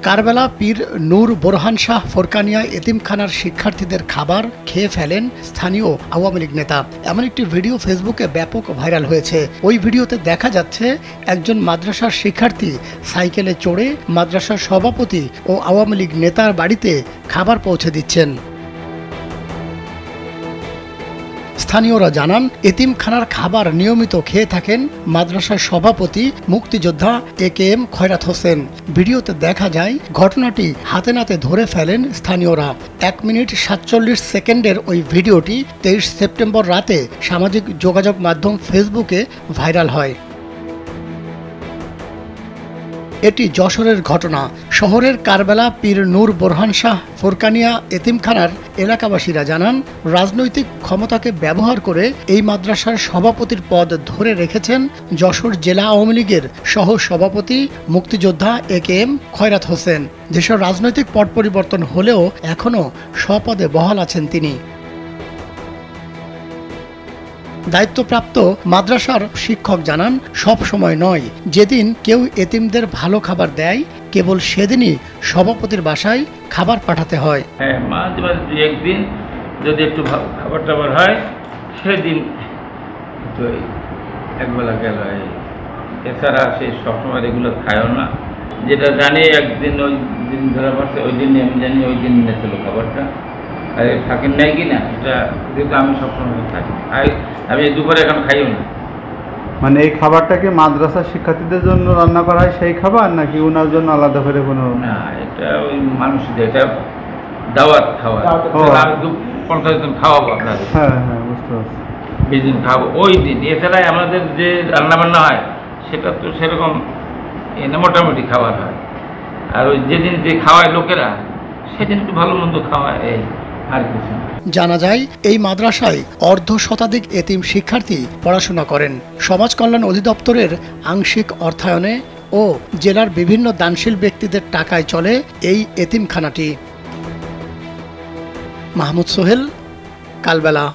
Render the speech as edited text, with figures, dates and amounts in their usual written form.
কারবেলা পীর নূর বোরহান শাহ ফোরকানিয়া এতিমখানার শিক্ষার্থীদের খাবার খেয়ে ফেলেন স্থানীয় আওয়ামী লীগ নেতা। এমন একটি ভিডিও ফেসবুকে ব্যাপক ভাইরাল হয়েছে। ওই ভিডিওতে দেখা যাচ্ছে একজন মাদ্রাসার শিক্ষার্থী সাইকেলে চড়ে মাদ্রাসার সভাপতি ও আওয়ামী লীগ নেতার বাড়িতে খাবার পৌঁছে দিচ্ছেন। স্থানীয়রা জানান, এতিমখানার খাবার নিয়মিত খেয়ে থাকেন মাদ্রাসার সভাপতি মুক্তিযোদ্ধা AKM খয়রাত হোসেন। ভিডিওতে দেখা যায় ঘটনাটি হাতে নাতে ধরে ফেলেন স্থানীয়রা। 1 মিনিট 47 সেকেন্ডের ওই ভিডিওটি 23 সেপ্টেম্বর রাতে সামাজিক যোগাযোগ মাধ্যম ফেসবুকে ভাইরাল হয়। এটি যশোরের ঘটনা। শহরের কারবেলা পীর নূর বোরহান শাহ ফোরকানিয়া এতিমখানার এলাকাবাসীরা জানান, রাজনৈতিক ক্ষমতাকে ব্যবহার করে এই মাদ্রাসার সভাপতির পদ ধরে রেখেছেন যশোর জেলা আওয়ামী লীগের সহ সভাপতি মুক্তিযোদ্ধা AKM খয়রাত হোসেন। দেশের রাজনৈতিক পট পরিবর্তন হলেও এখনও স্বপদে বহাল আছেন তিনি। দায়িত্বপ্রাপ্ত মাদ্রাসার শিক্ষক জানান, সব সময় নয়, যেদিন কেউ এতিমদের ভালো খাবার দেয় কেবল সেদিনই সভাপতির বাসায় খাবার পাঠাতে হয়। হ্যাঁ, মাঝে মাঝে দু একদিন যদি একটু খাবার টাবার হয় সেদিন একটু একবেলা গেল। এছাড়া সে সবসময় রেগুলার খায়ও না। যেটা জানি একদিন ওই দিন ধরা পড়ছে ওই দিন আমি জানি ওই দিন নিয়েছিল খাবারটা। আর থাকেন নাই কি না এটা যেহেতু আমি সবসময় থাকি, আমি দুপুরে এখন খাইও না। মানে এই খাবারটাকে মাদ্রাসার শিক্ষার্থীদের জন্য রান্না করা হয় সেই খাবার, নাকি ওনার জন্য আলাদা করে কোনো? না, এটা ওই মানুষদের এটা দাওয়াত খাওয়া। আমি 50 জন খাওয়াবো আপনাদের। হ্যাঁ হ্যাঁ, বুঝতে পারছি। 20 দিন খাওয়াবো ওই দিন। এছাড়া আমাদের যে রান্নাবান্না হয় সেটা তো সেরকম এনে মোটামুটি খাবার হয়। আর ওই যেদিন যে খাওয়ায় লোকেরা সেদিন একটু ভালো মন্দ খাওয়ায়, এই আর কিছু। জানা যায়, এই মাদ্রাসায় অর্ধশতাধিক এতিম শিক্ষার্থী পড়াশোনা করেন। সমাজ কল্যাণ অধিদপ্তরের আংশিক অর্থায়নে ও জেলার বিভিন্ন দানশীল ব্যক্তিদের টাকায় চলে এই এতিমখানাটি। মাহমুদ সোহেল, কালবেলা।